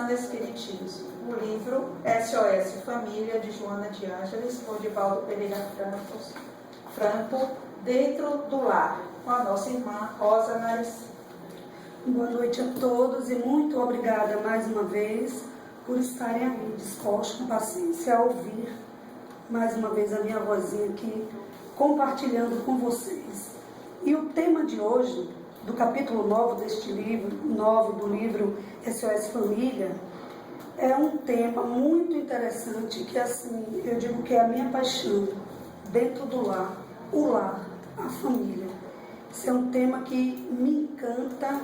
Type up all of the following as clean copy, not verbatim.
Sandra Espiritismo. O livro SOS Família, de Joana de Ângeles, por Divaldo Pereira Franco, Dentro do Lar, com a nossa irmã Rosa Naricina. Boa noite a todos e muito obrigada mais uma vez por estarem aí dispostos com paciência a ouvir mais uma vez a minha vozinha aqui, compartilhando com vocês. E o tema de hoje, do capítulo 9 deste livro, 9 do livro SOS Família, é um tema muito interessante que, assim, eu digo que é a minha paixão, dentro do lar, o lar, a família. Esse é um tema que me encanta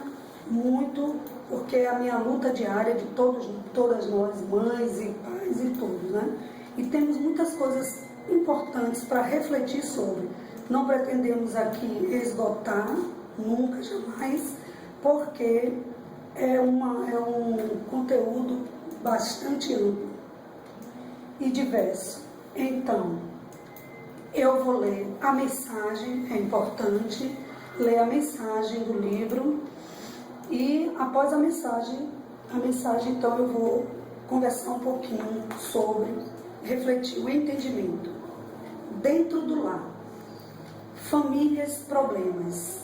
muito, porque é a minha luta diária de todas nós, mães e pais e todos, né? E temos muitas coisas importantes para refletir sobre. Não pretendemos aqui esgotar, nunca, jamais, porque é um conteúdo bastante amplo e diverso. Então, eu vou ler a mensagem, é importante ler a mensagem do livro, e após a mensagem então eu vou conversar um pouquinho sobre, refletir o entendimento. Dentro do lar, famílias, problemas,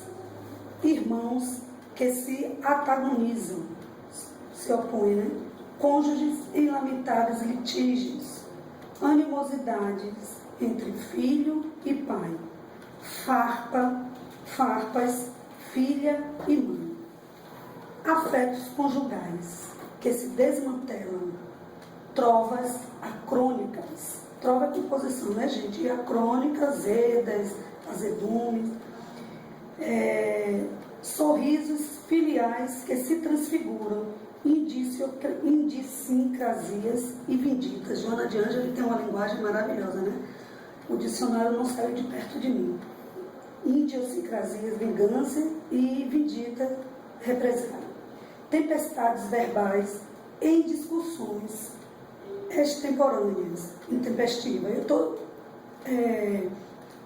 irmãos que se antagonizam, se opõem, né? Cônjuges em lamentáveis litígios, animosidades entre filho e pai, farpas, filha e mãe, afetos conjugais que se desmantelam, trovas acrônicas, trova é composição, né, gente? E acrônicas, edas, azedumes, sorrisos filiais que se transfiguram, idiosincrasias e vinditas. Joana de Ângeles tem uma linguagem maravilhosa, né? O dicionário não saiu de perto de mim. Idiosincrasias, vingança, e vindita, represália. Tempestades verbais em discussões extemporâneas, intempestivas. Eu estou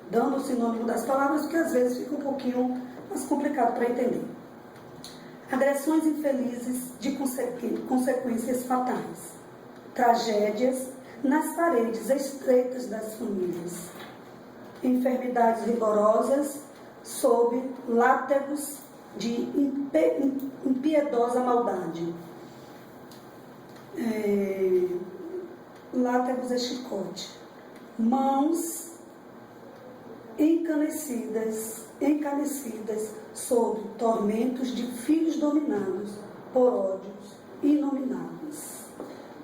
dando o sinônimo das palavras, porque às vezes fica um pouquinho mais complicado para entender. Agressões infelizes de consequências fatais. Tragédias nas paredes estreitas das famílias. Enfermidades rigorosas sob látegos de impiedosa maldade. Látegos é chicote. Mãos encanecidas sob tormentos de filhos dominados por ódios inomináveis.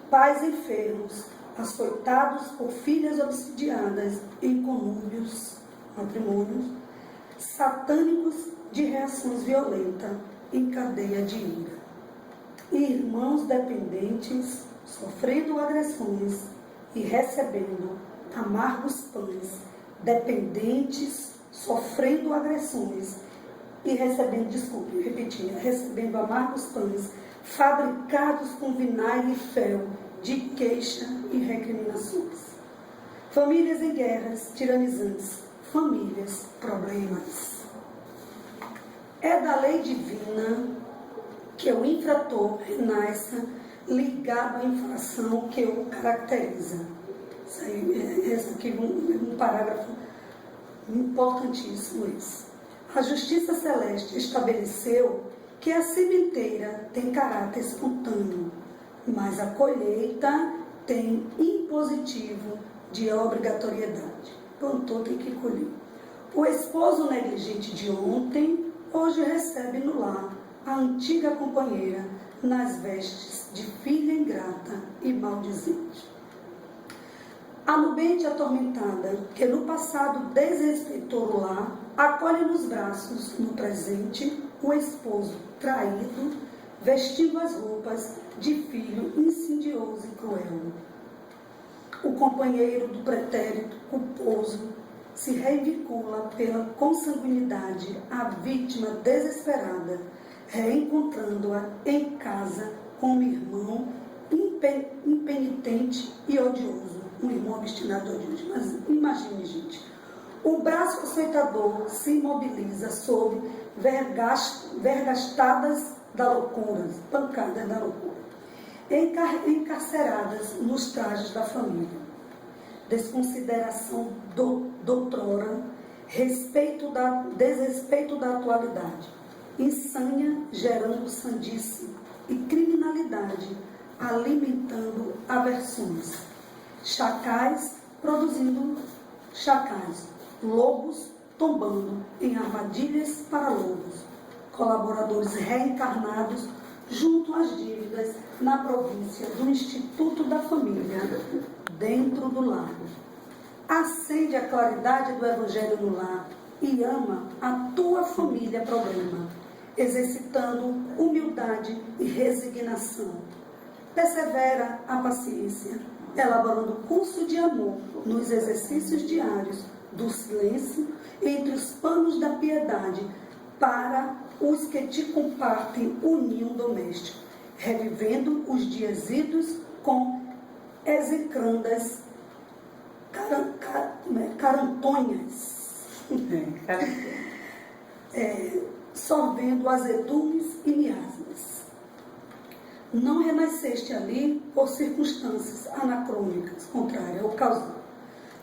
Pais enfermos, açoitados por filhas obsidiadas em conúbios, matrimônios, satânicos de reações violentas em cadeia de ira. Irmãos dependentes, sofrendo agressões e recebendo amargos pães, dependentes, sofrendo agressões e recebendo, recebendo amargos pães, fabricados com vinagre e fel, de queixa e recriminações. Famílias em guerras tiranizantes, famílias, problemas. É da lei divina que o infrator renasça ligado à infração que o caracteriza. Esse aqui é um parágrafo importantíssimo. A justiça celeste estabeleceu que a sementeira tem caráter espontâneo, mas a colheita tem impositivo de obrigatoriedade. Plantou, tem que colher. O esposo negligente de ontem, hoje recebe no lar a antiga companheira nas vestes de filha ingrata e maldizente. A nubente atormentada, que no passado desrespeitou o lar, acolhe nos braços, no presente, o esposo traído, vestindo as roupas de filho insidioso e cruel. O companheiro do pretérito culposo se reivindicula pela consanguinidade a vítima desesperada, reencontrando-a em casa como irmão impenitente e odioso. Um irmão obstinado e odioso. Mas imagine, gente, o braço açoitador se imobiliza sob vergastadas da loucura, pancadas da loucura. encarceradas nos trajes da família. Desconsideração doutrora, desrespeito da atualidade, insânia gerando sandice e criminalidade alimentando aversões, chacais produzindo chacais, lobos tombando em armadilhas para lobos, colaboradores reencarnados junto às dívidas na província do Instituto da Família, dentro do lar. Acende a claridade do Evangelho no lar e ama a tua família problema, exercitando humildade e resignação. Persevera a paciência, elaborando curso de amor nos exercícios diários do silêncio entre os panos da piedade para os que te compartem o ninho doméstico, revivendo os dias idos com execrandas carantonhas, sorvendo azedumes e miasmas. Não renasceste ali por circunstâncias anacrônicas, contrárias ao causal.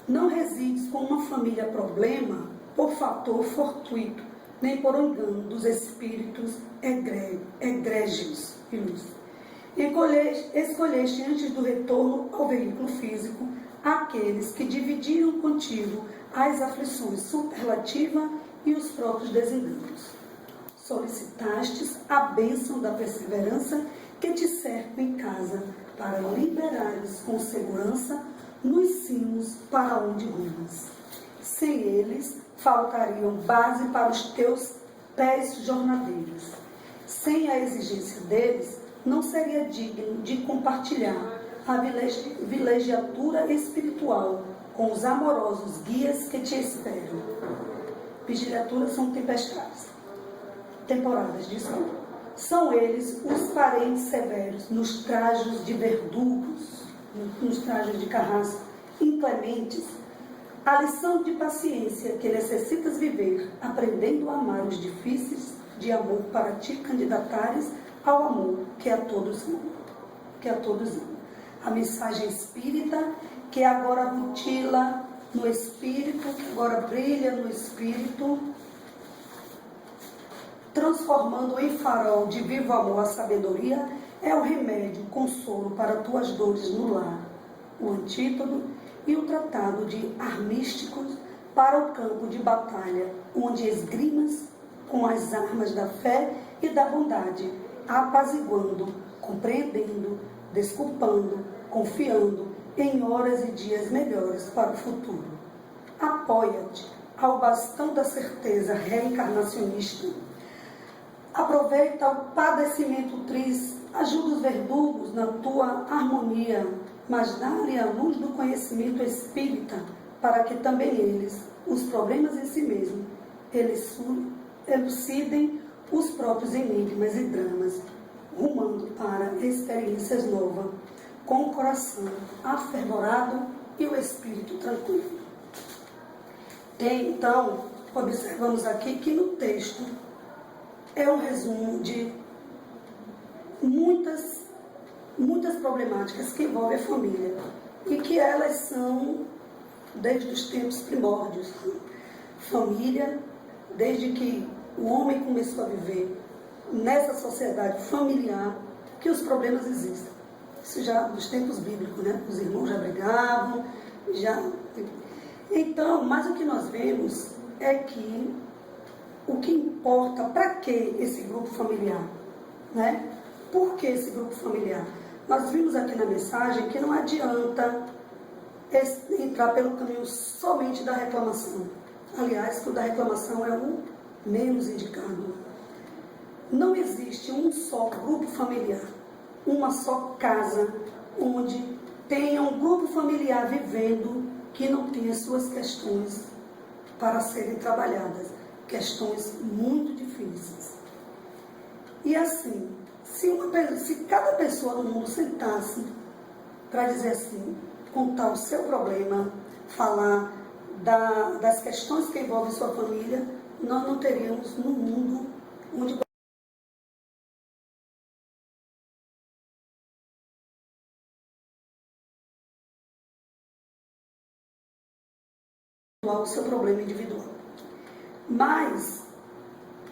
Não resides com uma família problema por fator fortuito, nem por engano dos espíritos egrégios. Escolheste antes do retorno ao veículo físico aqueles que dividiram contigo as aflições superlativas e os próprios desenganos. Solicitastes a bênção da perseverança que te cerca em casa, para liberares com segurança nos cimos para onde rumas. Sem eles, faltariam base para os teus pés jornadeiros. Sem a exigência deles, não seria digno de compartilhar a vilegiatura espiritual com os amorosos guias que te esperam. Vigiaturas são temporadas, desculpa. São eles os parentes severos, nos trajos de verdugos, nos trajos de carrasco, inclementes, a lição de paciência que necessitas viver, aprendendo a amar os difíceis de amor para te candidatares ao amor que a todos ama. A mensagem espírita que agora rutila no espírito, que agora brilha no espírito, transformando em farol de vivo amor a sabedoria, é o remédio, o consolo para tuas dores no lar, o antídoto e o tratado de armísticos para o campo de batalha, onde esgrimas com as armas da fé e da bondade, apaziguando, compreendendo, desculpando, confiando em horas e dias melhores para o futuro. Apoia-te ao bastão da certeza reencarnacionista. Aproveita o padecimento triste, ajuda os verdugos na tua harmonia, mas dá-lhe a luz do conhecimento espírita, para que também eles, os problemas em si mesmos, elucidem os próprios enigmas e dramas, rumando para experiências novas, com o coração afervorado e o espírito tranquilo. Então, observamos aqui que no texto é um resumo de muitas problemáticas que envolvem a família e que elas são desde os tempos primórdios. Família, desde que o homem começou a viver nessa sociedade familiar, que os problemas existem. Isso já dos tempos bíblicos, né? Os irmãos já brigavam, Então, mas o que nós vemos é que o que importa, para que esse grupo familiar? Né? Por que esse grupo familiar? Nós vimos aqui na mensagem que não adianta entrar pelo caminho somente da reclamação. Aliás, que o da reclamação é o menos indicado. Não existe um só grupo familiar, uma só casa, onde tenha um grupo familiar vivendo que não tenha suas questões para serem trabalhadas. Questões muito difíceis. E assim, se cada pessoa no mundo sentasse para dizer assim, contar o seu problema, falar das questões que envolvem sua família, nós não teríamos no mundo onde o seu problema individual. Mas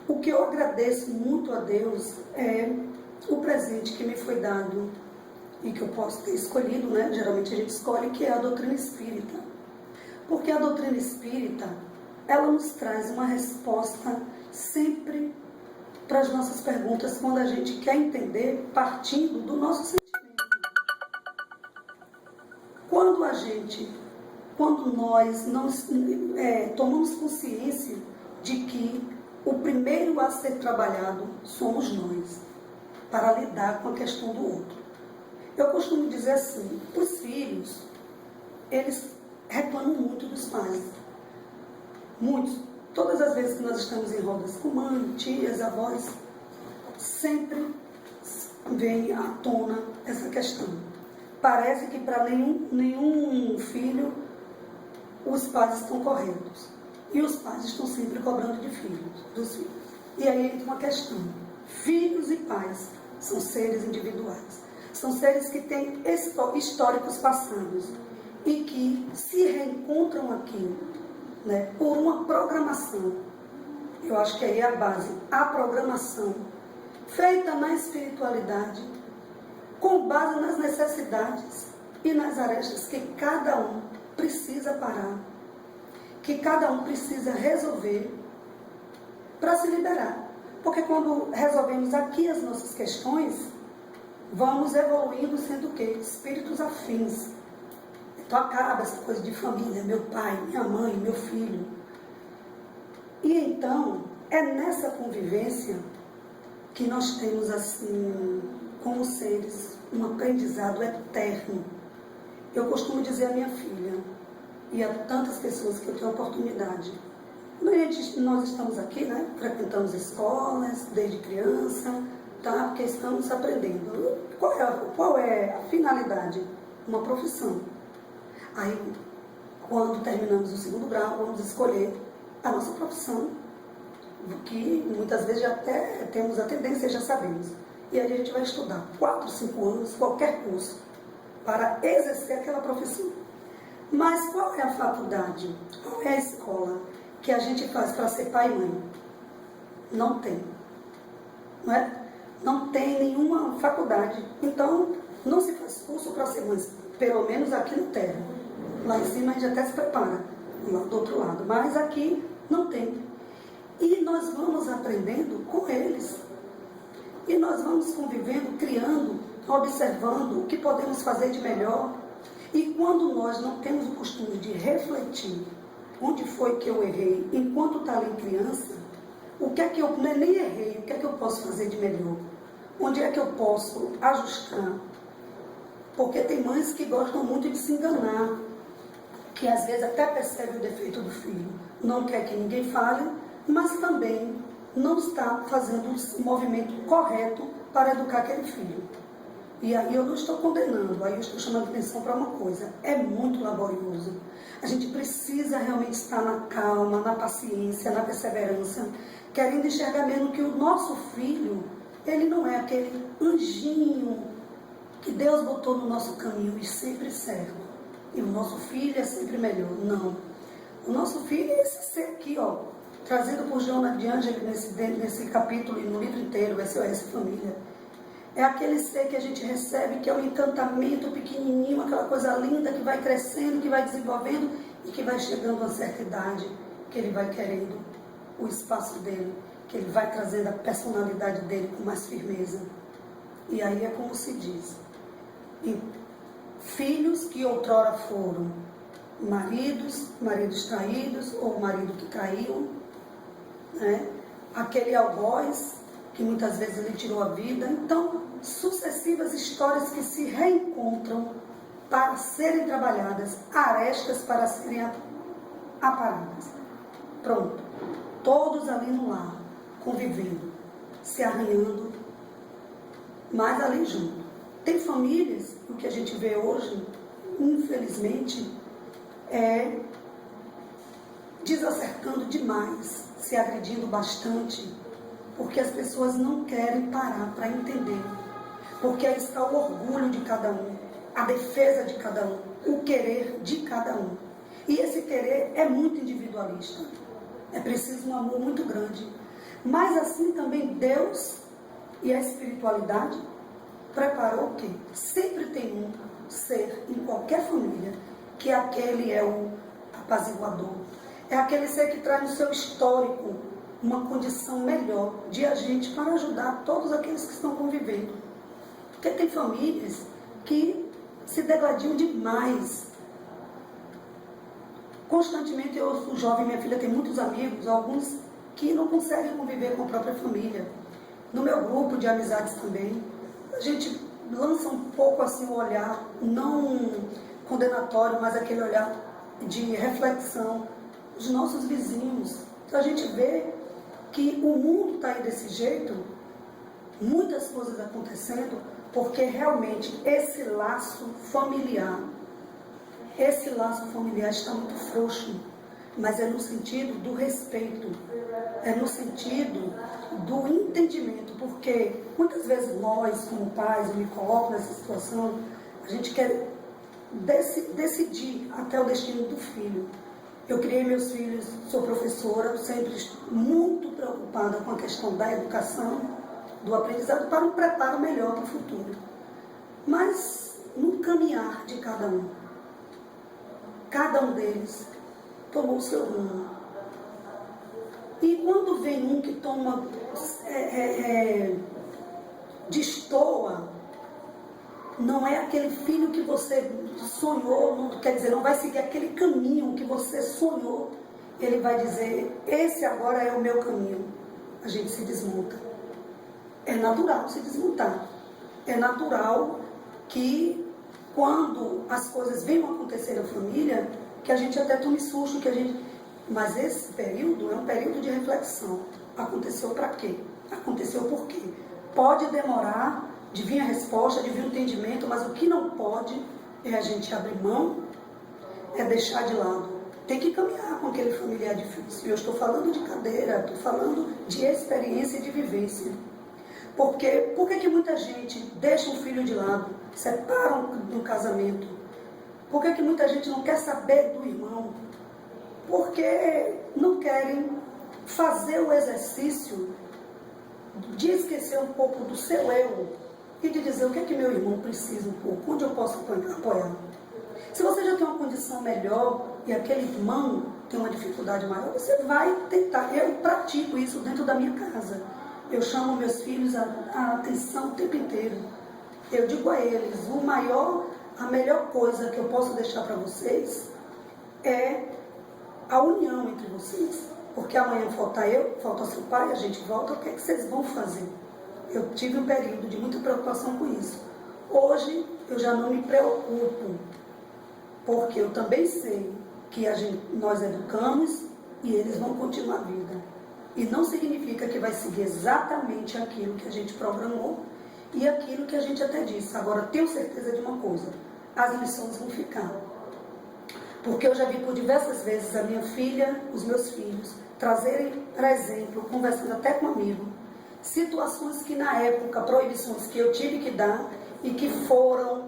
o que eu agradeço muito a Deus é o presente que me foi dado e que eu posso ter escolhido, né? Geralmente a gente escolhe, que é a doutrina espírita. Porque a doutrina espírita, ela nos traz uma resposta sempre para as nossas perguntas quando a gente quer entender partindo do nosso sentimento. Quando nós não, tomamos consciência de que o primeiro a ser trabalhado somos nós, para lidar com a questão do outro. Eu costumo dizer assim, os filhos, eles reclamam muito dos pais. Muitos. Todas as vezes que nós estamos em rodas com mãe, tias, avós, sempre vem à tona essa questão. Parece que para nenhum filho os pais estão corretos. E os pais estão sempre cobrando dos filhos. E aí entra uma questão. Filhos e pais são seres individuais. São seres que têm históricos passados e que se reencontram aqui, né, por uma programação. Eu acho que aí é a base. A programação feita na espiritualidade, com base nas necessidades e nas arestas que cada um precisa parar, que cada um precisa resolver para se liberar. Porque quando resolvemos aqui as nossas questões, vamos evoluindo sendo o quê? Espíritos afins. Então acaba essa coisa de família, meu pai, minha mãe, meu filho. E então, é nessa convivência que nós temos, assim, como seres, um aprendizado eterno. Eu costumo dizer à minha filha, e a tantas pessoas que eu tenho oportunidade, nós estamos aqui, né, frequentamos escolas desde criança, tá, porque estamos aprendendo. Qual é a finalidade? Uma profissão. Aí, quando terminamos o segundo grau, vamos escolher a nossa profissão, que muitas vezes já até temos a tendência, já sabemos. E aí a gente vai estudar 4, 5 anos, qualquer curso, para exercer aquela profissão. Mas qual é a faculdade? Qual é a escola que a gente faz para ser pai e mãe? Não tem. Não é? Não tem nenhuma faculdade. Então, não se faz curso para ser mãe, pelo menos aqui no Terra. Lá em cima a gente até se prepara, lá do outro lado. Mas aqui não tem. E nós vamos aprendendo com eles. E nós vamos convivendo, criando, observando o que podemos fazer de melhor. E quando nós não temos o costume de refletir onde foi que eu errei, enquanto está ali criança, o que é que eu nem errei, o que é que eu posso fazer de melhor? Onde é que eu posso ajustar? Porque tem mães que gostam muito de se enganar, que às vezes até percebe o defeito do filho, não quer que ninguém fale, mas também não está fazendo o movimento correto para educar aquele filho. E aí eu não estou condenando, aí eu estou chamando atenção para uma coisa, é muito laborioso. A gente precisa realmente estar na calma, na paciência, na perseverança, querendo enxergar mesmo que o nosso filho, ele não é aquele anjinho que Deus botou no nosso caminho e sempre serve. E o nosso filho é sempre melhor. Não. O nosso filho é esse ser aqui, ó, trazido por Joana de Ângelo nesse capítulo e no livro inteiro, SOS Família. É aquele ser que a gente recebe, que é um encantamento pequenininho, aquela coisa linda que vai crescendo, que vai desenvolvendo e que vai chegando a uma certa idade, que ele vai querendo o espaço dele, que ele vai trazendo a personalidade dele com mais firmeza. E aí é como se diz, filhos que outrora foram maridos traídos, ou marido que traiu, né? Aquele algoz que muitas vezes ele tirou a vida. Então, sucessivas histórias que se reencontram para serem trabalhadas, arestas para serem aparadas. Pronto. Todos ali no lar, convivendo, se arranhando, mas ali junto. Tem famílias, o que a gente vê hoje, infelizmente, é desacertando demais, se agredindo bastante, porque as pessoas não querem parar para entender. Porque aí está o orgulho de cada um, a defesa de cada um, o querer de cada um. E esse querer é muito individualista. É preciso um amor muito grande. Mas assim também Deus e a espiritualidade preparou o quê? Sempre tem um ser em qualquer família que aquele é o apaziguador. É aquele ser que traz no seu histórico uma condição melhor de agente para ajudar todos aqueles que estão convivendo. Porque tem famílias que se degladiam demais. Constantemente eu sou jovem, minha filha tem muitos amigos, alguns que não conseguem conviver com a própria família. No meu grupo de amizades também, a gente lança um pouco assim o olhar, não condenatório, mas aquele olhar de reflexão dos nossos vizinhos. Então a gente vê que o mundo está aí desse jeito, muitas coisas acontecendo, porque realmente esse laço familiar está muito frouxo, mas é no sentido do respeito, é no sentido do entendimento, porque muitas vezes nós, como pais, eu me coloco nessa situação, a gente quer decidir até o destino do filho. Eu criei meus filhos, sou professora, sempre muito preocupada com a questão da educação, do aprendizado, para um preparo melhor para o futuro. Mas no caminhar de cada um deles tomou o seu rumo. E quando vem um que toma, destoa, não é aquele filho que você sonhou, não, quer dizer, não vai seguir aquele caminho que você sonhou, ele vai dizer, esse agora é o meu caminho. A gente se desmonta. É natural se desmontar. É natural que quando as coisas venham acontecer na família, que a gente até tome susto, mas esse período é um período de reflexão. Aconteceu para quê? Aconteceu por quê? Pode demorar de vir a resposta, de vir o entendimento, mas o que não pode é a gente abrir mão, é deixar de lado. Tem que caminhar com aquele familiar difícil. Eu estou falando de cadeira, estou falando de experiência e de vivência. Por que muita gente deixa um filho de lado, separam no casamento? Por que muita gente não quer saber do irmão? Porque não querem fazer o exercício de esquecer um pouco do seu eu e de dizer o que meu irmão precisa um pouco, onde eu posso apoiar. Se você já tem uma condição melhor e aquele irmão tem uma dificuldade maior, você vai tentar. Eu pratico isso dentro da minha casa. Eu chamo meus filhos a atenção o tempo inteiro. Eu digo a eles, a melhor coisa que eu posso deixar para vocês é a união entre vocês. Porque amanhã falta seu pai, a gente volta, o que é que vocês vão fazer? Eu tive um período de muita preocupação com isso. Hoje eu já não me preocupo, porque eu também sei que nós educamos e eles vão continuar a vida. E não significa que vai seguir exatamente aquilo que a gente programou e aquilo que a gente até disse. Agora, tenho certeza de uma coisa, as lições vão ficar. Porque eu já vi por diversas vezes a minha filha, os meus filhos, trazerem, por exemplo, conversando até com um amigo, situações que na época, proibições que eu tive que dar e que foram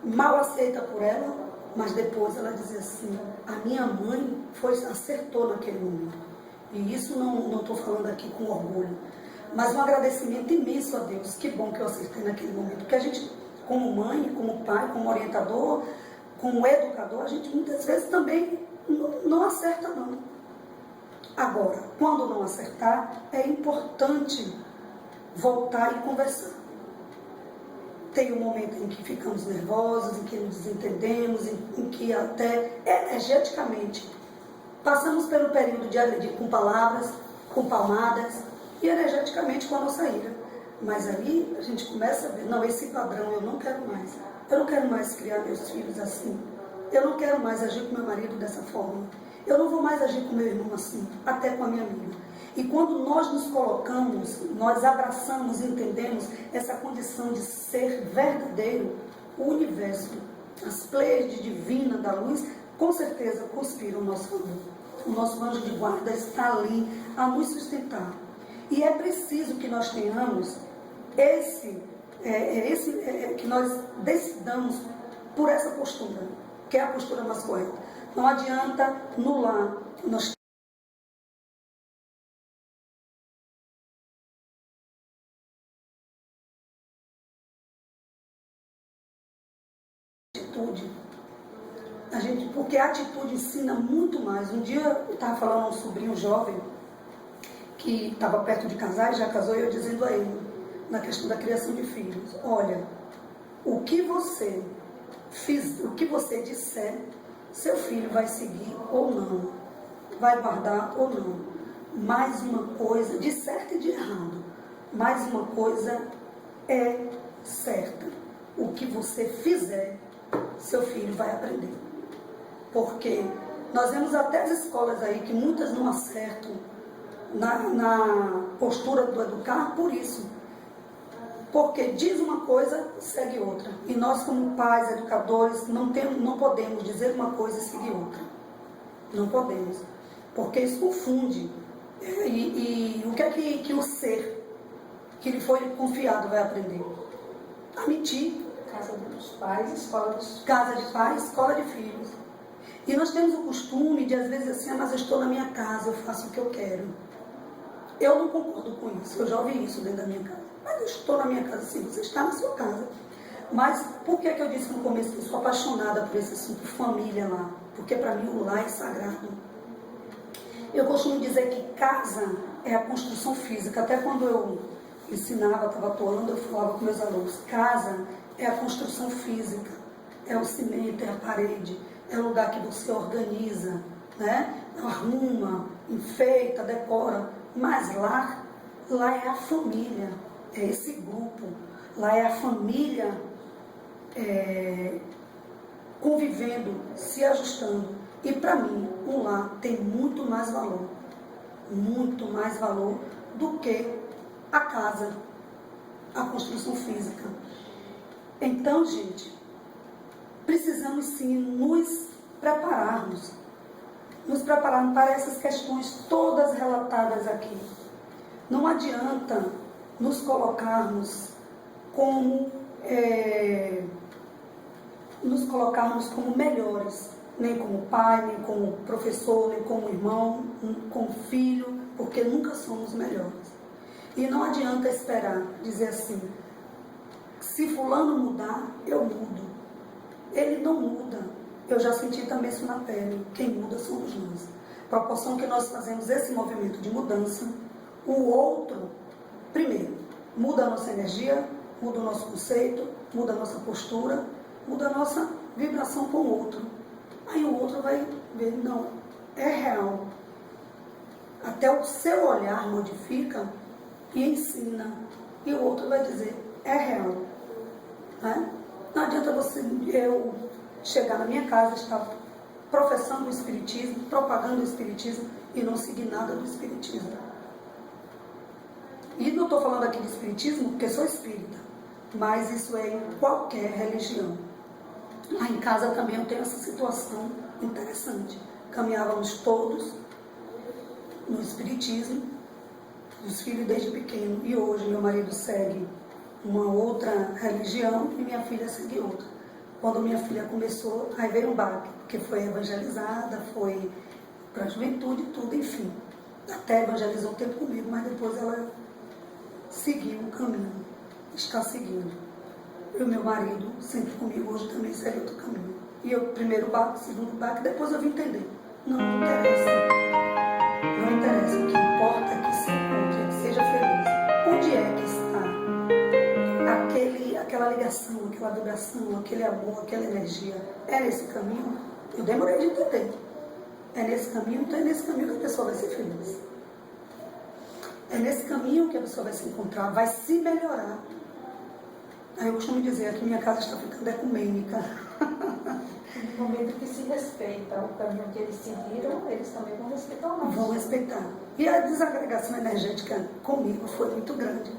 mal aceitas por ela, mas depois ela dizia assim, a minha mãe acertou naquele momento. E isso não estou falando aqui com orgulho, mas um agradecimento imenso a Deus. Que bom que eu acertei naquele momento. Porque a gente, como mãe, como pai, como orientador, como educador, a gente muitas vezes também não acerta não. Agora, quando não acertar, é importante voltar e conversar. Tem um momento em que ficamos nervosos, em que nos desentendemos, em que até energeticamente passamos pelo período de agredir com palavras, com palmadas e energeticamente com a nossa ira. Mas aí a gente começa a ver, não, esse padrão eu não quero mais. Eu não quero mais criar meus filhos assim. Eu não quero mais agir com meu marido dessa forma. Eu não vou mais agir com meu irmão assim, até com a minha amiga. E quando nós nos colocamos, nós abraçamos e entendemos essa condição de ser verdadeiro, o universo, as pleiades divinas da luz, com certeza conspiram ao nosso favor. O nosso anjo de guarda está ali a nos sustentar. E é preciso que nós tenhamos que nós decidamos por essa postura, que é a postura mais correta. Não adianta no lar nós atitude. Porque a atitude ensina muito mais. Um dia eu estava falando a um sobrinho jovem que estava perto de casar e já casou, e eu dizendo a ele, na questão da criação de filhos, olha, o que você disser, seu filho vai seguir ou não, vai guardar ou não. Mais uma coisa, de certo e de errado, mais uma coisa é certa, o que você fizer, seu filho vai aprender. Porque nós vemos até as escolas aí que muitas não acertam na postura do educar por isso. Porque diz uma coisa, segue outra. E nós, como pais, educadores, não podemos dizer uma coisa e seguir outra. Não podemos. Porque isso confunde. E o que é que o ser que lhe foi confiado vai aprender? A mentir. Casa dos pais, escola dos filhos. Casa de pais, escola de filhos. E nós temos o costume de, às vezes, assim, mas eu estou na minha casa, eu faço o que eu quero. Eu não concordo com isso, eu já ouvi isso dentro da minha casa. Mas eu estou na minha casa, sim, você está na sua casa. Mas por que eu disse no começo que eu sou apaixonada por esse assunto, família lá? Porque para mim o lar é sagrado. Eu costumo dizer que casa é a construção física. Até quando eu ensinava, estava atuando, eu falava com meus alunos, casa é a construção física, é o cimento, é a parede, é o lugar que você organiza, né? Arruma, enfeita, decora. Mas lá é a família, é esse grupo, lá é a família convivendo, se ajustando. E para mim, o lar tem muito mais valor do que a casa, a construção física. Então, gente, precisamos sim nos prepararmos para essas questões todas relatadas aqui. Não adianta nos colocarmos como melhores, nem como pai, nem como professor, nem como irmão, como filho, porque nunca somos melhores. E não adianta esperar, dizer assim, se fulano mudar, eu mudo. Ele não muda. Eu já senti também isso na pele. Quem muda somos nós. Proporção que nós fazemos esse movimento de mudança, o outro, primeiro, muda a nossa energia, muda o nosso conceito, muda a nossa postura, muda a nossa vibração com o outro. Aí o outro vai ver, não, é real. Até o seu olhar modifica e ensina. E o outro vai dizer, é real. Né? Não adianta eu chegar na minha casa, estar professando o Espiritismo, propagando o Espiritismo e não seguir nada do Espiritismo. E não estou falando aqui de Espiritismo porque sou espírita, mas isso é em qualquer religião. Lá em casa também eu tenho essa situação interessante. Caminhávamos todos no Espiritismo, os filhos desde pequeno, e hoje meu marido segue uma outra religião e minha filha segue outra. Quando minha filha começou, aí veio um baque, porque foi evangelizada, foi para a juventude, tudo, enfim. Até evangelizou um tempo comigo, mas depois ela seguiu o caminho, está seguindo. E o meu marido, sempre comigo, hoje também segue outro caminho. E eu, primeiro baque, segundo baque, depois eu vim entender. Não interessa. Não interessa. O que importa é que se encontre, que seja feliz. Onde é que está aquela ligação, aquela vibração, aquele amor, aquela energia? É nesse caminho? Eu demorei de entender. É nesse caminho? Então é nesse caminho que a pessoa vai ser feliz. É nesse caminho que a pessoa vai se encontrar, vai se melhorar. Aí eu costumo dizer que minha casa está ficando ecumênica. No momento que se respeita o caminho que eles seguiram, eles também vão respeitar o nosso. Vão respeitar. E a desagregação energética comigo foi muito grande.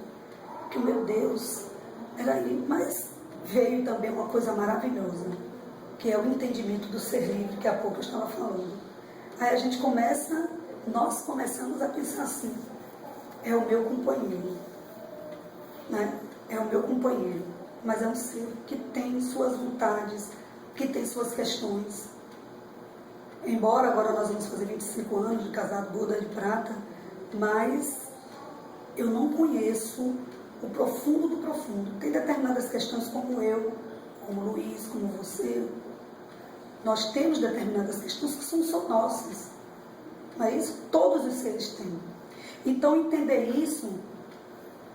Porque, meu Deus, era aí. Mas veio também uma coisa maravilhosa, que é o entendimento do ser livre, que há pouco eu estava falando. Aí a gente nós começamos a pensar assim, é o meu companheiro, né? É o meu companheiro, mas é um ser que tem suas vontades, que tem suas questões. embora agora nós vamos fazer 25 anos de casado boda de prata, mas eu não conheço o profundo do profundo. Tem determinadas questões como eu, como o Luiz, como você. Nós temos determinadas questões que são só nossas. Não é isso? Todos os seres têm. Então, entender isso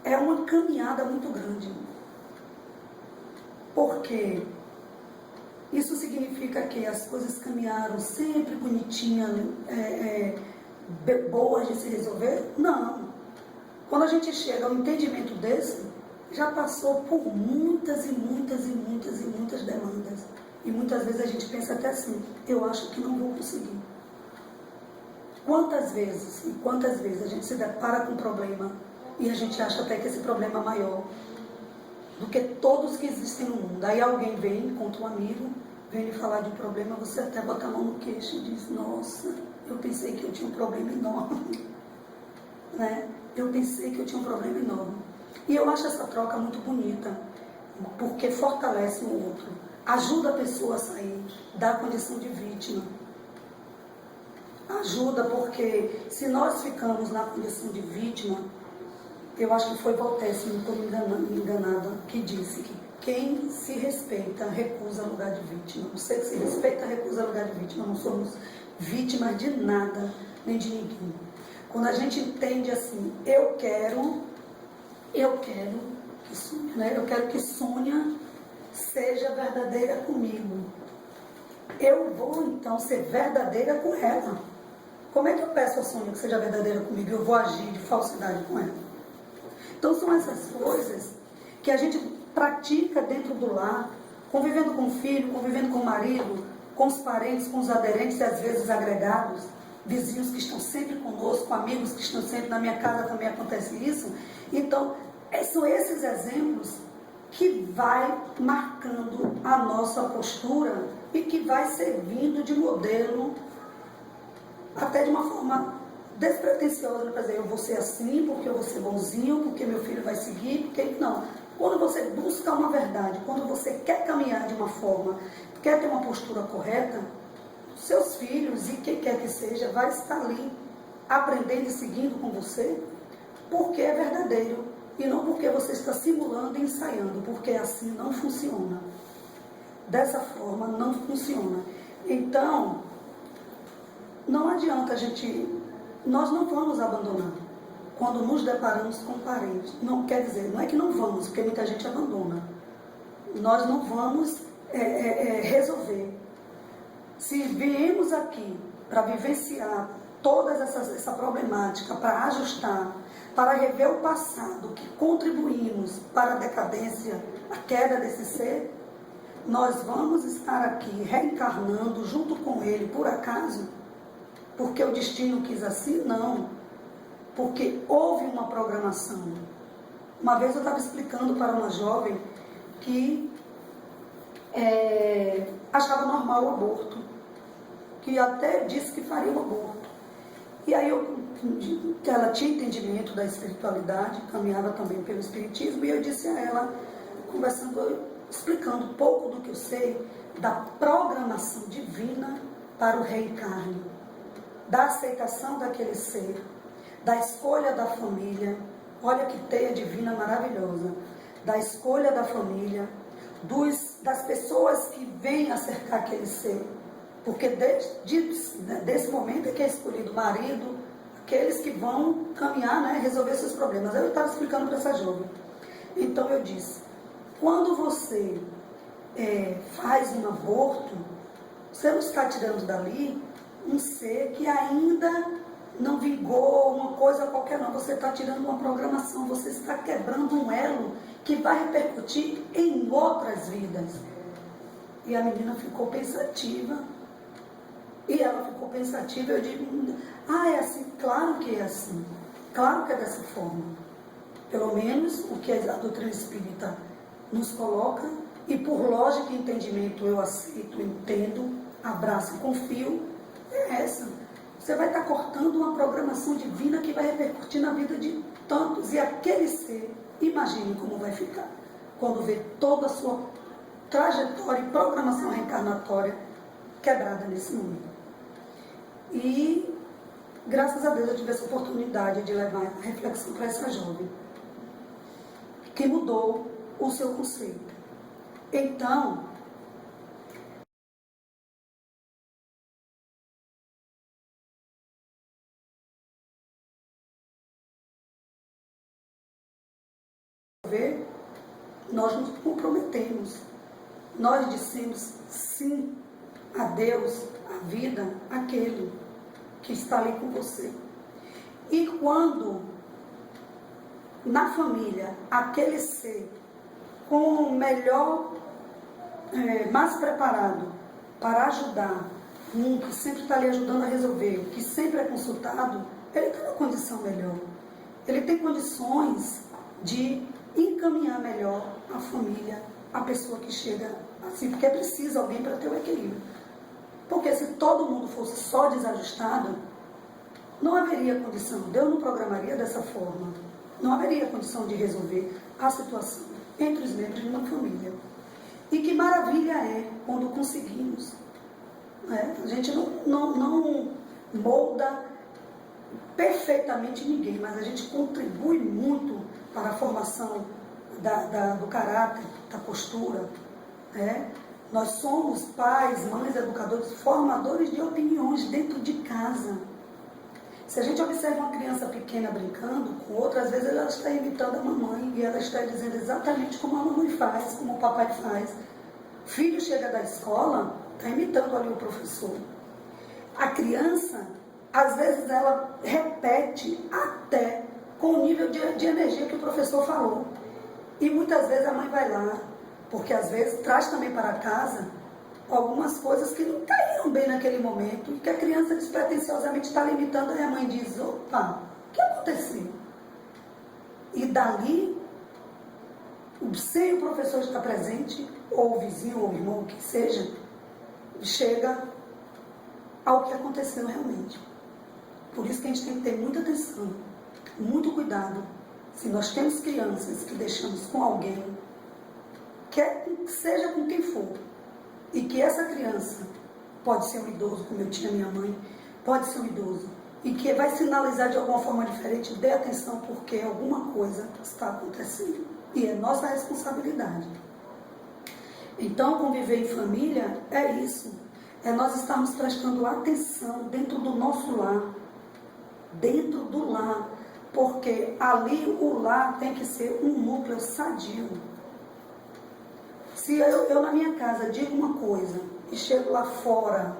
é uma caminhada muito grande. Porque isso significa que as coisas caminharam sempre bonitinhas, boas de se resolver? Não. Quando a gente chega ao entendimento desse, já passou por muitas e muitas e muitas e muitas demandas. E muitas vezes a gente pensa até assim, eu acho que não vou conseguir. Quantas vezes a gente se depara com um problema e a gente acha até que esse problema é maior do que todos que existem no mundo. Aí alguém vem, encontra um amigo, vem lhe falar de um problema, você até bota a mão no queixo e diz, nossa, eu pensei que eu tinha um problema enorme. Né? Eu pensei que eu tinha um problema enorme. E eu acho essa troca muito bonita, porque fortalece um outro, ajuda a pessoa a sair da condição de vítima. Ajuda porque se nós ficamos na condição de vítima, eu acho que foi Voltaire, se não estou me enganada, que disse que quem se respeita recusa lugar de vítima. Você que se respeita recusa lugar de vítima. Não somos vítimas de nada, nem de ninguém. Quando a gente entende assim, eu quero que Sônia, né? Eu quero que Sônia seja verdadeira comigo. Eu vou então ser verdadeira com ela. Como é que eu peço a Sônia que seja verdadeira comigo? Eu vou agir de falsidade com ela. Então são essas coisas que a gente pratica dentro do lar, convivendo com o filho, convivendo com o marido, com os parentes, com os aderentes e às vezes agregados, vizinhos que estão sempre conosco, amigos que estão sempre na minha casa, também acontece isso. Então, são esses exemplos que vai marcando a nossa postura e que vai servindo de modelo até de uma forma despretensiosa, para dizer, eu vou ser assim, porque eu vou ser bonzinho, porque meu filho vai seguir, porque não. Quando você busca uma verdade, quando você quer caminhar de uma forma, quer ter uma postura correta, seus filhos e quem quer que seja, vai estar ali aprendendo e seguindo com você, porque é verdadeiro, e não porque você está simulando e ensaiando, porque assim não funciona. Dessa forma não funciona. Então, não adianta nós não vamos abandonar quando nos deparamos com um parente. Não quer dizer, não é que não vamos, porque muita gente abandona. Nós não vamos resolver. Se viemos aqui para vivenciar toda essa problemática, para ajustar, para rever o passado, que contribuímos para a decadência, a queda desse ser, nós vamos estar aqui reencarnando junto com ele, por acaso? Porque o destino quis assim? Não. Porque houve uma programação. Uma vez eu estava explicando para uma jovem que achava normal o aborto, que até disse que faria o aborto. E aí ela tinha entendimento da espiritualidade, caminhava também pelo espiritismo, e eu disse a ela, conversando, explicando um pouco do que eu sei da programação divina para o reencarne, da aceitação daquele ser, da escolha da família, olha que teia divina maravilhosa, da escolha da família, das pessoas que vêm a cercar aquele ser, porque desse momento é que é escolhido o marido, aqueles que vão caminhar, né, resolver seus problemas. Eu estava explicando para essa jovem. Então eu disse, quando você faz um aborto, você não está tirando dali um ser que ainda não vingou uma coisa qualquer, não. Você está tirando uma programação, você está quebrando um elo que vai repercutir em outras vidas. E a menina ficou pensativa. E ela ficou pensativa, eu digo, é assim? Claro que é assim. Claro que é dessa forma. Pelo menos o que a doutrina espírita nos coloca, e por lógica e entendimento eu aceito, entendo, abraço e confio, é essa. Você vai estar cortando uma programação divina que vai repercutir na vida de tantos. E aquele ser, imagine como vai ficar quando vê toda a sua trajetória e programação reencarnatória quebrada nesse mundo. E graças a Deus eu tive essa oportunidade de levar a reflexão para essa jovem, que mudou o seu conceito. Então, nós nos comprometemos, nós dissemos sim a Deus, a vida, aquele que está ali com você. E quando na família aquele ser com o melhor, mais preparado para ajudar, que sempre está ali ajudando a resolver, que sempre é consultado, ele está numa condição melhor. Ele tem condições de encaminhar melhor a família, a pessoa que chega assim, porque é preciso alguém para ter o equilíbrio. Porque se todo mundo fosse só desajustado, não haveria condição, Deus não programaria dessa forma, não haveria condição de resolver a situação entre os membros de uma família. E que maravilha é quando conseguimos. A gente não molda perfeitamente ninguém, mas a gente contribui muito para a formação do caráter, da postura. Nós somos pais, mães, educadores, formadores de opiniões dentro de casa. Se a gente observa uma criança pequena brincando com outra, às vezes ela está imitando a mamãe e ela está dizendo exatamente como a mamãe faz, como o papai faz. Filho chega da escola, está imitando ali o professor. A criança, às vezes ela repete até com o nível de energia que o professor falou. E muitas vezes a mãe vai lá, porque às vezes traz também para casa algumas coisas que não caíram bem naquele momento e que a criança despretensiosamente está limitando, e a mãe diz, opa, o que aconteceu? E dali, sem o professor estar presente, ou o vizinho, ou o irmão, o que seja, chega ao que aconteceu realmente. Por isso que a gente tem que ter muita atenção, muito cuidado. Se nós temos crianças que deixamos com alguém, quer seja com quem for, e que essa criança pode ser um idoso, como eu tinha minha mãe, pode ser um idoso, e que vai sinalizar de alguma forma diferente, dê atenção porque alguma coisa está acontecendo. E é nossa responsabilidade. Então, conviver em família é isso. É nós estarmos prestando atenção dentro do nosso lar. Dentro do lar. Porque ali o lar tem que ser um núcleo sadio. Se eu na minha casa digo uma coisa e chego lá fora,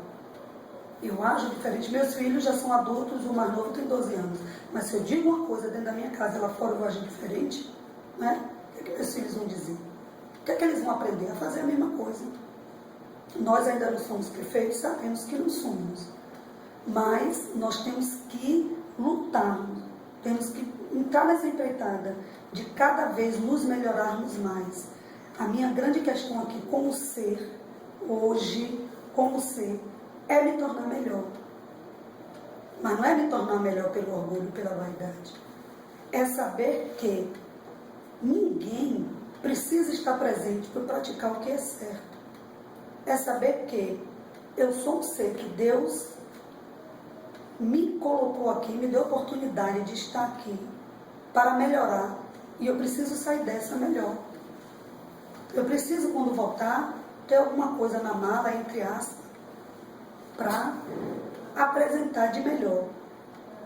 eu ajo diferente. Meus filhos já são adultos, o mais novo tem 12 anos. Mas se eu digo uma coisa dentro da minha casa e lá fora eu ajo diferente, né? O que meus filhos vão dizer? O que eles vão aprender? A fazer a mesma coisa. Nós ainda não somos perfeitos, sabemos que não somos. Mas nós temos que lutar, temos que entrar nessa empreitada de cada vez nos melhorarmos mais. A minha grande questão aqui, como ser, hoje, como ser, é me tornar melhor. Mas não é me tornar melhor pelo orgulho, pela vaidade. É saber que ninguém precisa estar presente para praticar o que é certo. É saber que eu sou um ser que Deus me colocou aqui, me deu a oportunidade de estar aqui para melhorar. E eu preciso sair dessa melhor. Eu preciso, quando voltar, ter alguma coisa na mala, entre aspas, para apresentar de melhor.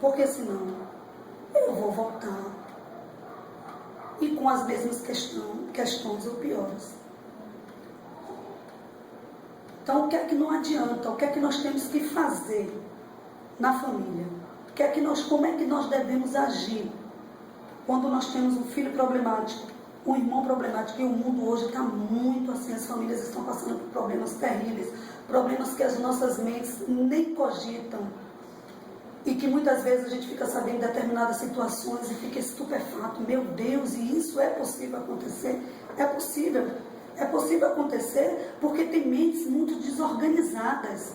Porque senão eu vou voltar e com as mesmas questões ou piores. Então, o que é que não adianta? O que é que nós temos que fazer na família? Como é que nós devemos agir quando nós temos um filho problemático, um irmão problemático? E o mundo hoje está muito assim, as famílias estão passando por problemas terríveis, problemas que as nossas mentes nem cogitam, e que muitas vezes a gente fica sabendo de determinadas situações e fica estupefato. Meu Deus, e isso é possível acontecer? É possível. É possível acontecer porque tem mentes muito desorganizadas.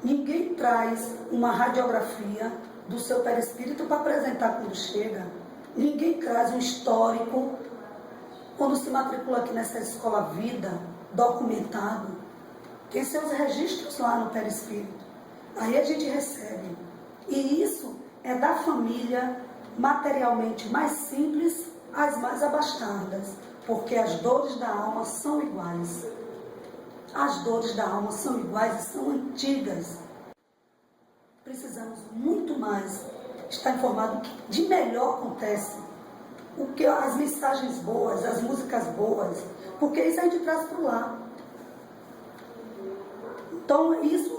Ninguém traz uma radiografia do seu perispírito para apresentar quando chega. Ninguém traz um histórico quando se matricula aqui nessa escola vida, documentado. Tem seus registros lá no perispírito. Aí a gente recebe. E isso é da família materialmente mais simples às mais abastadas, porque as dores da alma são iguais. As dores da alma são iguais e são antigas. Precisamos muito mais estar informado do que de melhor acontece, o que as mensagens boas, as músicas boas, porque isso a gente traz para o lar. Então, isso,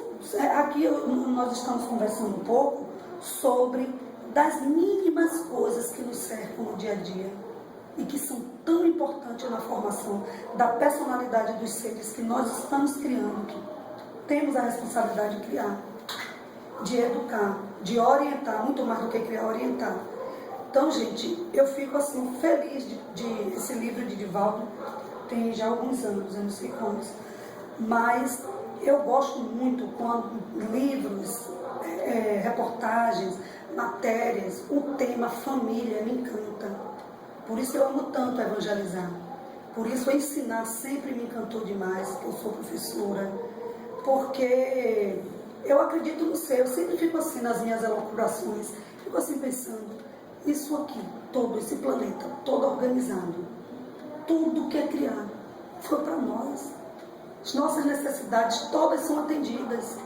aqui nós estamos conversando um pouco sobre das mínimas coisas que nos cercam no dia a dia e que são tão importantes na formação da personalidade dos seres que nós estamos criando, que temos a responsabilidade de criar, de educar, de orientar, muito mais do que criar, orientar. Então, gente, eu fico assim feliz de esse livro de Divaldo, tem já alguns anos, eu não sei quantos, mas eu gosto muito quando livros, reportagens, matérias, o tema família me encanta. Por isso eu amo tanto evangelizar. Por isso ensinar sempre me encantou demais, que eu sou professora. Porque eu acredito no ser, eu sempre fico assim nas minhas elucubrações, fico assim pensando, isso aqui, todo esse planeta, todo organizado, tudo que é criado, foi para nós. As nossas necessidades todas são atendidas.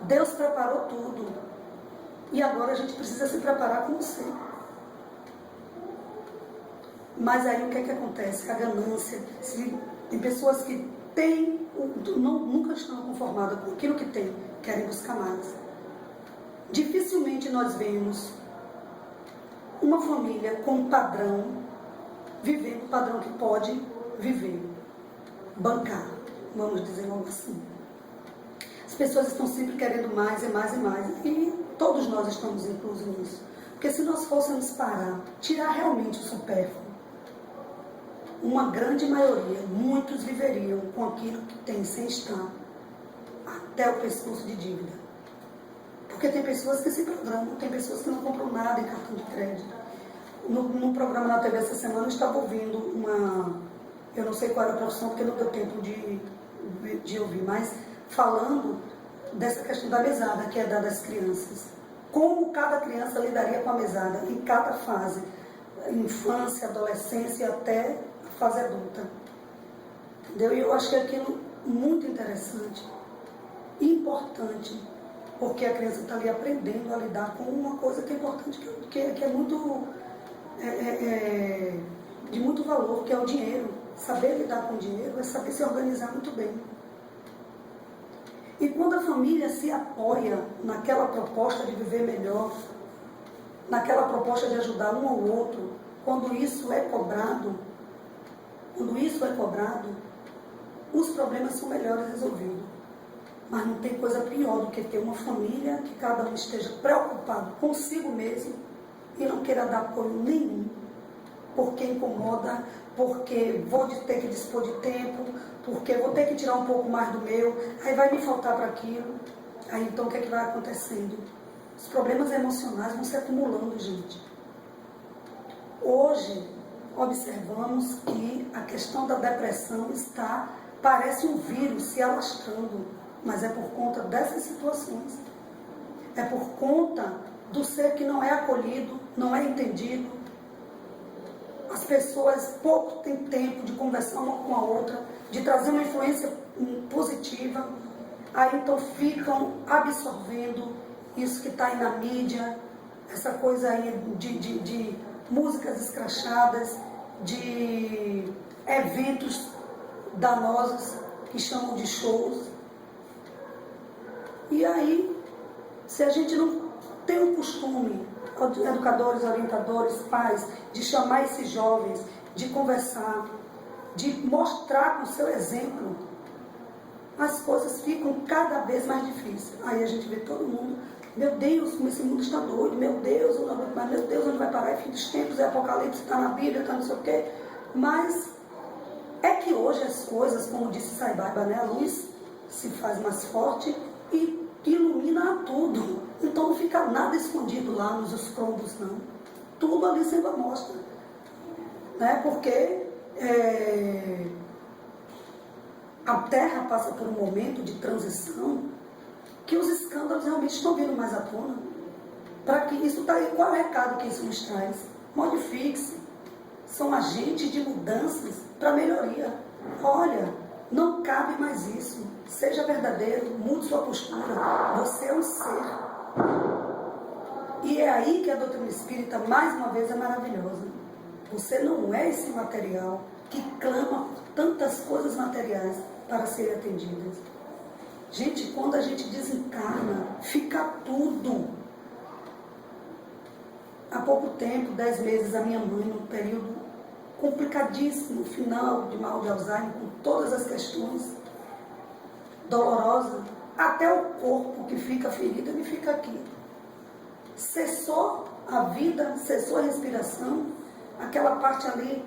Deus preparou tudo. E agora a gente precisa se preparar com você. Mas aí o que é que acontece? A ganância. Tem pessoas que nunca estão conformadas com aquilo que tem, querem buscar mais. Dificilmente nós vemos uma família com um padrão, vivendo o padrão que pode viver, bancar, vamos dizer algo assim. As pessoas estão sempre querendo mais e mais e mais, e todos nós estamos inclusos nisso. Porque se nós fôssemos parar, tirar realmente o supérfluo, uma grande maioria, muitos viveriam com aquilo que tem sem estar até o pescoço de dívida. Porque tem pessoas que se programam, tem pessoas que não compram nada em cartão de crédito. No programa na TV essa semana eu estava ouvindo eu não sei qual era a profissão porque não deu tempo de ouvir, mas falando dessa questão da mesada que é dada às crianças. Como cada criança lidaria com a mesada em cada fase, infância, adolescência até a fase adulta. Entendeu? E eu acho que é aquilo muito interessante e importante, porque a criança está ali aprendendo a lidar com uma coisa que é importante, que é muito de muito valor, que é o dinheiro. Saber lidar com o dinheiro é saber se organizar muito bem. E quando a família se apoia naquela proposta de viver melhor, naquela proposta de ajudar um ao outro, quando isso é cobrado, os problemas são melhores resolvidos. Mas não tem coisa pior do que ter uma família que cada um esteja preocupado consigo mesmo e não queira dar apoio nenhum, porque incomoda, porque vou ter que dispor de tempo, porque vou ter que tirar um pouco mais do meu, aí vai me faltar para aquilo. Aí então o que é que vai acontecendo? Os problemas emocionais vão se acumulando, gente. Hoje observamos que a questão da depressão parece um vírus se alastrando, mas é por conta dessas situações. É por conta do ser que não é acolhido, não é entendido. As pessoas pouco têm tempo de conversar uma com a outra, de trazer uma influência positiva. Aí então ficam absorvendo isso que está aí na mídia, essa coisa aí de músicas escrachadas, de eventos danosos que chamam de shows. E aí, se a gente não tem o costume, educadores, orientadores, pais, de chamar esses jovens, de conversar, de mostrar com o seu exemplo, as coisas ficam cada vez mais difíceis. Aí a gente vê todo mundo, meu Deus, como esse mundo está doido, meu Deus, onde vai parar? É fim dos tempos, é Apocalipse, está na Bíblia, está não sei o quê. Mas é que hoje as coisas, como disse Sai Baba, né, a luz se faz mais forte e ilumina tudo. Então não fica nada escondido lá nos escombros, não. Tudo ali sendo à mostra. Né? Porque a Terra passa por um momento de transição que os escândalos realmente estão vindo mais à tona. Para que isso está aí, qual é o recado que isso nos traz? Modifique-se. São agentes de mudanças para melhoria. Olha, não cabe mais isso. Seja verdadeiro, mude sua postura. Você é um ser. E é aí que a doutrina espírita, mais uma vez, é maravilhosa. Você não é esse material que clama por tantas coisas materiais para serem atendidas. Gente, quando a gente desencarna, fica tudo. Há pouco tempo, 10 meses, a minha mãe, num período complicadíssimo, final de mal de Alzheimer, com todas as questões dolorosas, até o corpo que fica ferido, ele fica aqui. Cessou a vida, cessou a respiração, aquela parte ali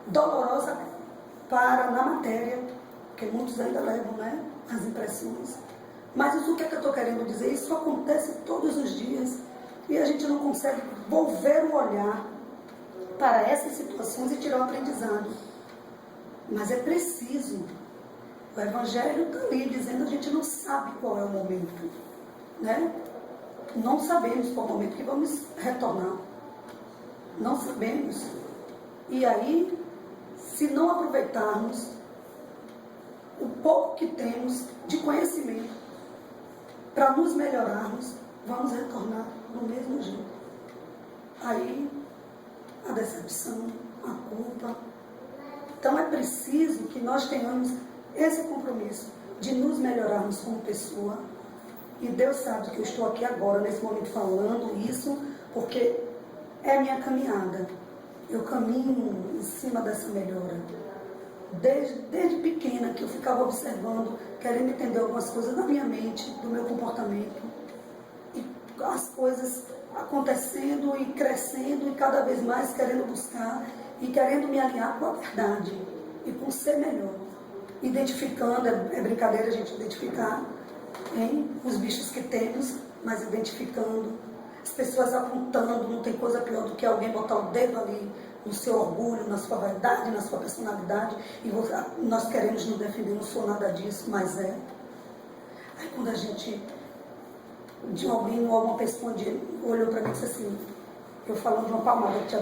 dolorosa para na matéria, porque muitos ainda levam, né, as impressões. Mas isso, o que é que eu estou querendo dizer? Isso acontece todos os dias e a gente não consegue volver o olhar para essas situações e tirar o aprendizado. Mas é preciso. O Evangelho está ali dizendo, a gente não sabe qual é o momento, né? Não sabemos qual é o momento que vamos retornar. Não sabemos. E aí, se não aproveitarmos o pouco que temos de conhecimento para nos melhorarmos, vamos retornar do mesmo jeito. Aí, a decepção, a culpa. Então é preciso que nós tenhamos esse compromisso de nos melhorarmos como pessoa. E Deus sabe que eu estou aqui agora, nesse momento, falando isso, porque é a minha caminhada. Eu caminho em cima dessa melhora. Desde pequena que eu ficava observando, querendo entender algumas coisas na minha mente, do meu comportamento. E as coisas acontecendo e crescendo e cada vez mais querendo buscar e querendo me alinhar com a verdade e com ser melhor. Identificando, é brincadeira a gente identificar os bichos que temos, mas identificando, as pessoas apontando, não tem coisa pior do que alguém botar o dedo ali no seu orgulho, na sua vaidade, na sua personalidade, e nós queremos nos defender, não sou nada disso, mas é. Aí quando a gente, de alguém ou alguma pessoa olhou para mim e disse assim, eu falando de uma palmada que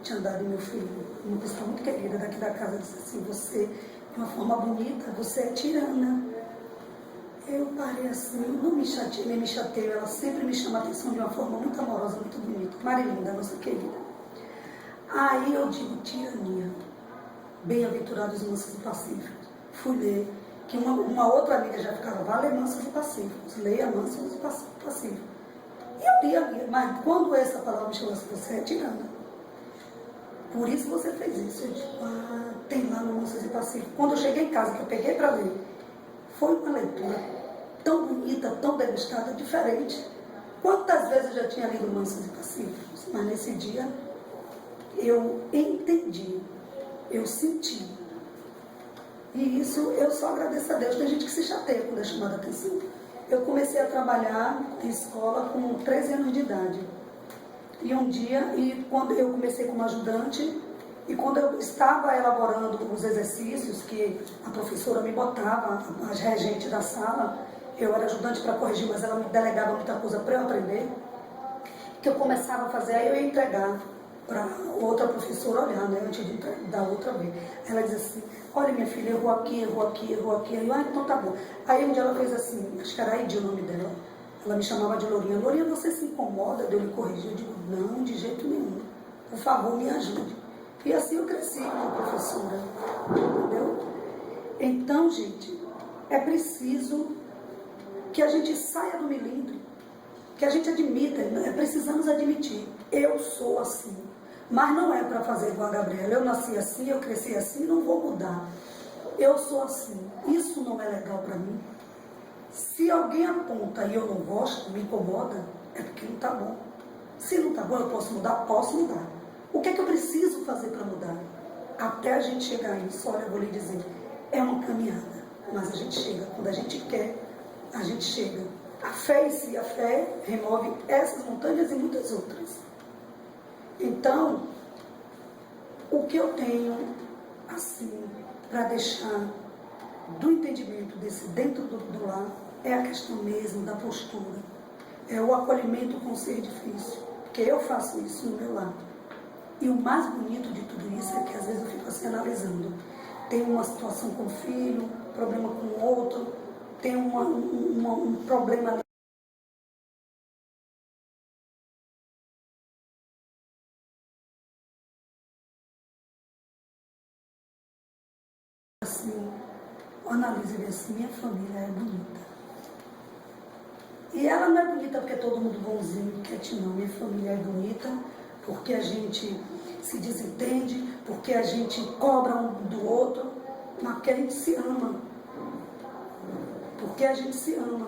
tinha dado meu filho, uma pessoa muito querida daqui da casa, disse assim, você, de uma forma bonita, você é tirana. Eu parei assim, não me chateei, nem me chateio, ela sempre me chama a atenção de uma forma muito amorosa, muito bonita. Marilinda, nossa querida. Aí eu digo, tirania, bem-aventurados mansos e pacíficos. Fui ler, que uma outra amiga já ficava, vá ler mansos e pacíficos, leia mansos e pacíficos. E eu li, mas quando essa palavra me chamou assim, você é tirana. Por isso você fez isso. Eu digo, tem lá no mansos e pacíficos. Quando eu cheguei em casa, que eu peguei para ler, foi uma leitura tão bonita, tão degustada, diferente. Quantas vezes eu já tinha lido Mansos e Pacíficos, mas nesse dia eu entendi, eu senti. E isso eu só agradeço a Deus. Tem gente que se chateia quando é chamada a atenção. Eu comecei a trabalhar em escola com 13 anos de idade. E um dia, quando eu comecei como ajudante, e quando eu estava elaborando os exercícios que a professora me botava, a regente da sala, eu era ajudante para corrigir, mas ela me delegava muita coisa para eu aprender, que eu começava a fazer, aí eu ia entregar para outra professora olhar, né, antes de dar outra vez. Ela dizia assim, olha minha filha, errou aqui, errou aqui, errou aqui. Aí eu, então tá bom. Aí um dia ela fez assim, acho que era Aide o nome dela, ela me chamava de Lourinha. Lourinha, você se incomoda de eu lhe corrigir? Eu digo, não, de jeito nenhum. Por favor, me ajude. E assim eu cresci como professora, entendeu? Então, gente, é preciso que a gente saia do milímetro, que a gente admita, precisamos admitir, eu sou assim. Mas não é para fazer igual a Gabriela, eu nasci assim, eu cresci assim, não vou mudar. Eu sou assim, isso não é legal para mim. Se alguém aponta e eu não gosto, me incomoda, é porque não está bom. Se não está bom, eu posso mudar? Posso mudar. O que é que eu preciso fazer para mudar? Até a gente chegar a isso, olha, eu vou lhe dizer, é uma caminhada, mas a gente chega. Quando a gente quer, a gente chega. A fé em si, a fé remove essas montanhas e muitas outras. Então, o que eu tenho, assim, para deixar do entendimento desse dentro do lar, é a questão mesmo da postura, é o acolhimento com o ser difícil, porque eu faço isso no meu lado. E o mais bonito de tudo isso é que às vezes eu fico assim analisando. Tem uma situação com o filho, problema com o outro, tem um problema ali. Assim, analisa e vê assim, minha família é bonita. E ela não é bonita porque é todo mundo bonzinho, quietinho, não. Minha família é bonita porque a gente se desentende, porque a gente cobra um do outro, mas porque a gente se ama. Porque a gente se ama.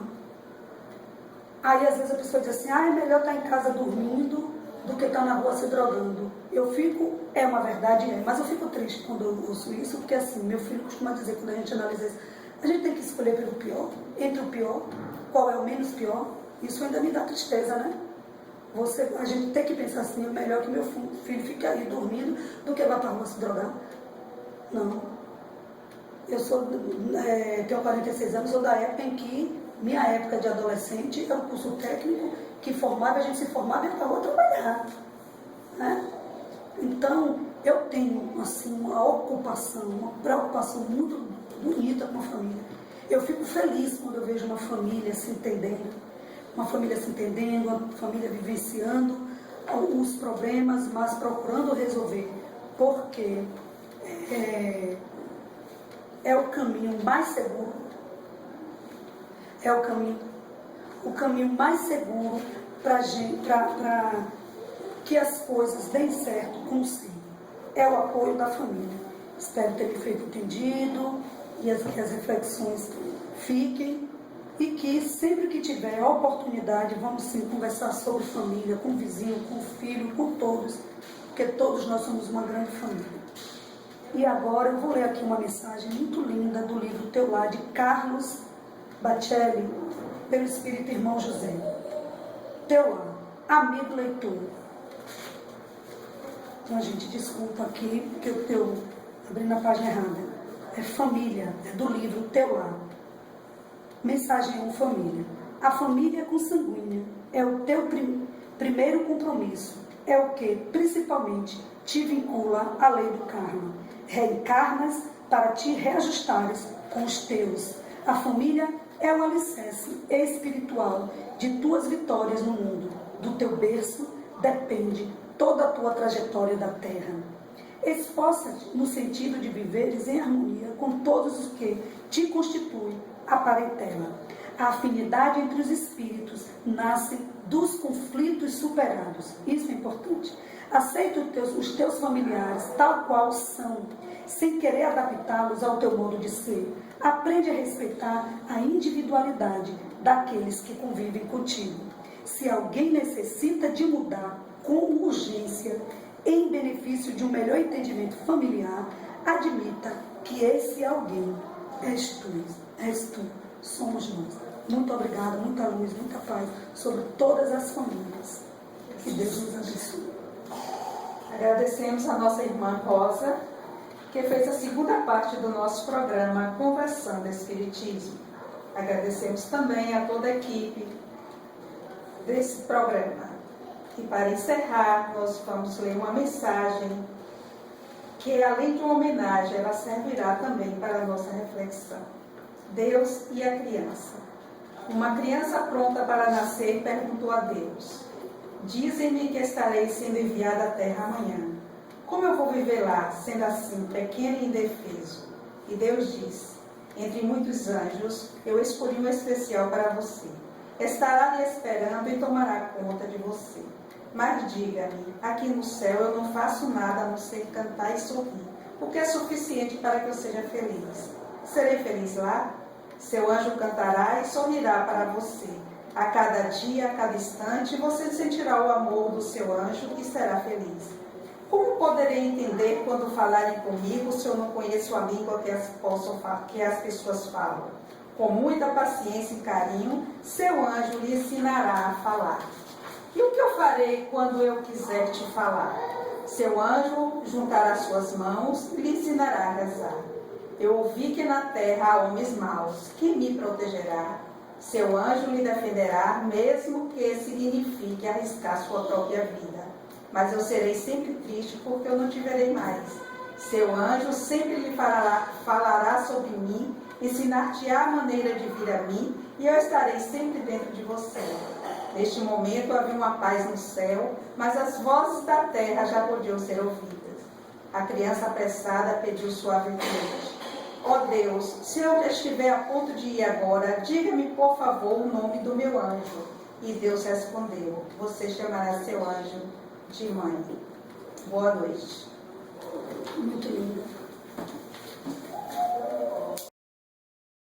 Aí às vezes a pessoa diz assim, é melhor estar em casa dormindo do que estar na rua se drogando. Eu fico, é uma verdade, mas eu fico triste quando eu ouço isso, porque assim, meu filho costuma dizer, quando a gente analisa isso, a gente tem que escolher pelo pior, entre o pior, qual é o menos pior. Isso ainda me dá tristeza, né? A gente tem que pensar assim, é melhor que meu filho fique aí dormindo do que vá para a rua se drogar. Não. Eu tenho 46 anos, sou da época em que, minha época de adolescente, era um curso técnico que formava, a gente se formava e ia para a rua trabalhar. Né? Então, eu tenho assim, uma ocupação, uma preocupação muito bonita com a família. Eu fico feliz quando eu vejo uma família se entendendo, uma família vivenciando os problemas, mas procurando resolver, porque é o caminho mais seguro, o caminho mais seguro para que as coisas deem certo consigo. É o apoio da família. Espero ter me feito entendido e que as reflexões fiquem e que sempre que tiver a oportunidade, vamos sim conversar sobre família, com o vizinho, com o filho, com todos, porque todos nós somos uma grande família. E agora eu vou ler aqui uma mensagem muito linda do livro Teu Lar, de Carlos Bacelli, pelo Espírito Irmão José. Teu Lar, amigo leitor. Então, gente, desculpa aqui, porque eu abri na página errada. É família, é do livro Teu Lar. Mensagem 1, família. A família consanguínea é o teu primeiro compromisso. É o que, principalmente, te vincula à lei do karma. Reencarnas para te reajustares com os teus. A família é o alicerce espiritual de tuas vitórias no mundo. Do teu berço depende toda a tua trajetória da terra. Esforça-te no sentido de viveres em harmonia com todos os que te constituem a parentela. A afinidade entre os espíritos nasce dos conflitos superados. Isso é importante. Aceita os teus familiares tal qual são, sem querer adaptá-los ao teu modo de ser. Aprende a respeitar a individualidade daqueles que convivem contigo. Se alguém necessita de mudar com urgência, em benefício de um melhor entendimento familiar, admita que esse alguém és tu, somos nós. Muito obrigada, muita luz, muita paz sobre todas as famílias. Que Deus nos abençoe. Agradecemos a nossa irmã Rosa, que fez a segunda parte do nosso programa Conversando Espiritismo. Agradecemos também a toda a equipe desse programa. E para encerrar, nós vamos ler uma mensagem que, além de uma homenagem, ela servirá também para a nossa reflexão. Deus e a criança. Uma criança pronta para nascer perguntou a Deus: dizem-me que estarei sendo enviada à terra amanhã. Como eu vou viver lá, sendo assim, pequeno e indefeso? E Deus disse: entre muitos anjos, eu escolhi um especial para você. Estará lhe esperando e tomará conta de você. Mas diga-me, aqui no céu eu não faço nada a não ser cantar e sorrir, o que é suficiente para que eu seja feliz. Serei feliz lá? Seu anjo cantará e sorrirá para você. A cada dia, a cada instante, você sentirá o amor do seu anjo e será feliz. Como poderei entender quando falarem comigo se eu não conheço a língua que as pessoas falam? Com muita paciência e carinho, seu anjo lhe ensinará a falar. E o que eu farei quando eu quiser te falar? Seu anjo juntará suas mãos e lhe ensinará a rezar. Eu ouvi que na terra há homens maus. Quem me protegerá? Seu anjo lhe defenderá, mesmo que signifique arriscar sua própria vida. Mas eu serei sempre triste, porque eu não te verei mais. Seu anjo sempre lhe falará sobre mim, ensinar-te-á a maneira de vir a mim, e eu estarei sempre dentro de você. Neste momento havia uma paz no céu, mas as vozes da terra já podiam ser ouvidas. A criança apressada pediu suavemente: ó Deus, se eu estiver a ponto de ir agora, diga-me, por favor, o nome do meu anjo. E Deus respondeu: você chamará seu anjo de mãe. Boa noite. Muito lindo.